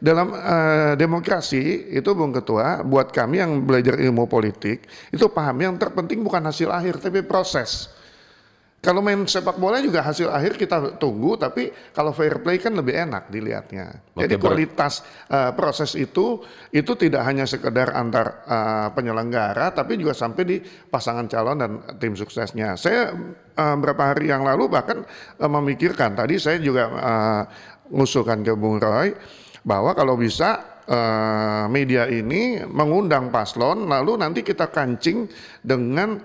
dalam demokrasi itu Bung Ketua, buat kami yang belajar ilmu politik, itu paham yang terpenting bukan hasil akhir tapi proses. Kalau main sepak bola juga hasil akhir kita tunggu, tapi kalau fair play kan lebih enak dilihatnya. Jadi kualitas proses itu tidak hanya sekedar antar penyelenggara, tapi juga sampai di pasangan calon dan tim suksesnya. Saya beberapa hari yang lalu bahkan memikirkan, tadi saya juga ngusulkan ke Bung Roy, bahwa kalau bisa media ini mengundang paslon, lalu nanti kita kancing dengan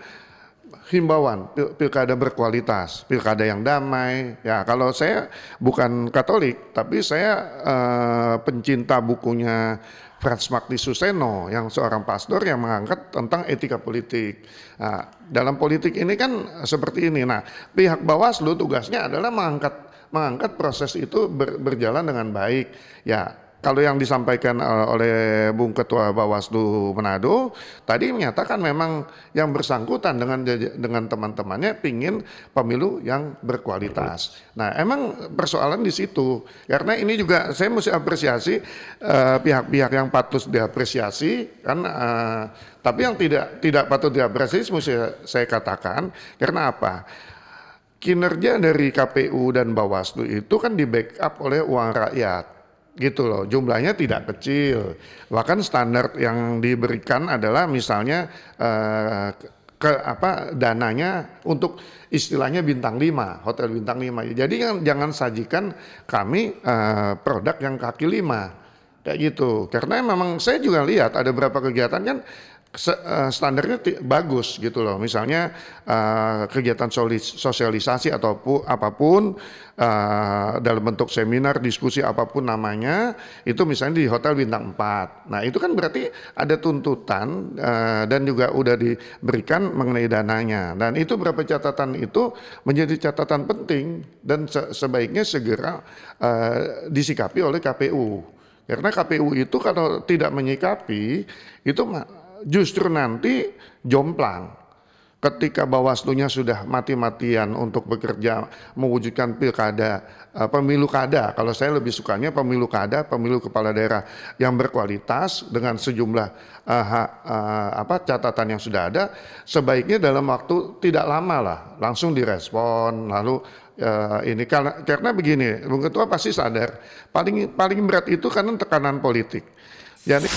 himbauan pilkada berkualitas, pilkada yang damai. Ya, kalau saya bukan Katolik, tapi saya pencinta bukunya Frans Magdi Suseno yang seorang pastor yang mengangkat tentang etika politik. Nah, dalam politik ini kan seperti ini. Nah, pihak Bawaslu tugasnya adalah mengangkat proses itu berjalan dengan baik. Ya. Kalau yang disampaikan oleh Bung Ketua Bawaslu Manado tadi menyatakan memang yang bersangkutan dengan teman-temannya pingin pemilu yang berkualitas. Nah, emang persoalan di situ. Karena ini juga saya mesti apresiasi pihak-pihak yang patut diapresiasi kan, tapi yang tidak patut diapresiasi mesti saya katakan karena apa? Kinerja dari KPU dan Bawaslu itu kan di backup oleh uang rakyat. Gitu loh, jumlahnya tidak kecil. Bahkan standar yang diberikan adalah misalnya dananya untuk istilahnya bintang 5, hotel bintang 5. Jadi jangan sajikan kami produk yang kaki 5. Kayak gitu. Karena memang saya juga lihat ada beberapa kegiatan kan standarnya bagus gitu loh. Misalnya kegiatan sosialisasi ataupun apapun dalam bentuk seminar, diskusi apapun namanya, itu misalnya di hotel bintang 4. Nah, itu kan berarti ada tuntutan dan juga udah diberikan mengenai dananya. Dan itu beberapa catatan itu menjadi catatan penting dan sebaiknya segera disikapi oleh KPU. Karena KPU itu kalau tidak menyikapi itu justru nanti jomplang. Ketika Bawaslunya sudah mati-matian untuk bekerja mewujudkan pilkada, pemilu kada. Kalau saya lebih sukanya pemilu kada, pemilu kepala daerah yang berkualitas dengan sejumlah catatan yang sudah ada. Sebaiknya dalam waktu tidak lama lah, langsung direspon. Lalu ini karena begini, Bung Ketua pasti sadar paling berat itu kan tekanan politik. Jadi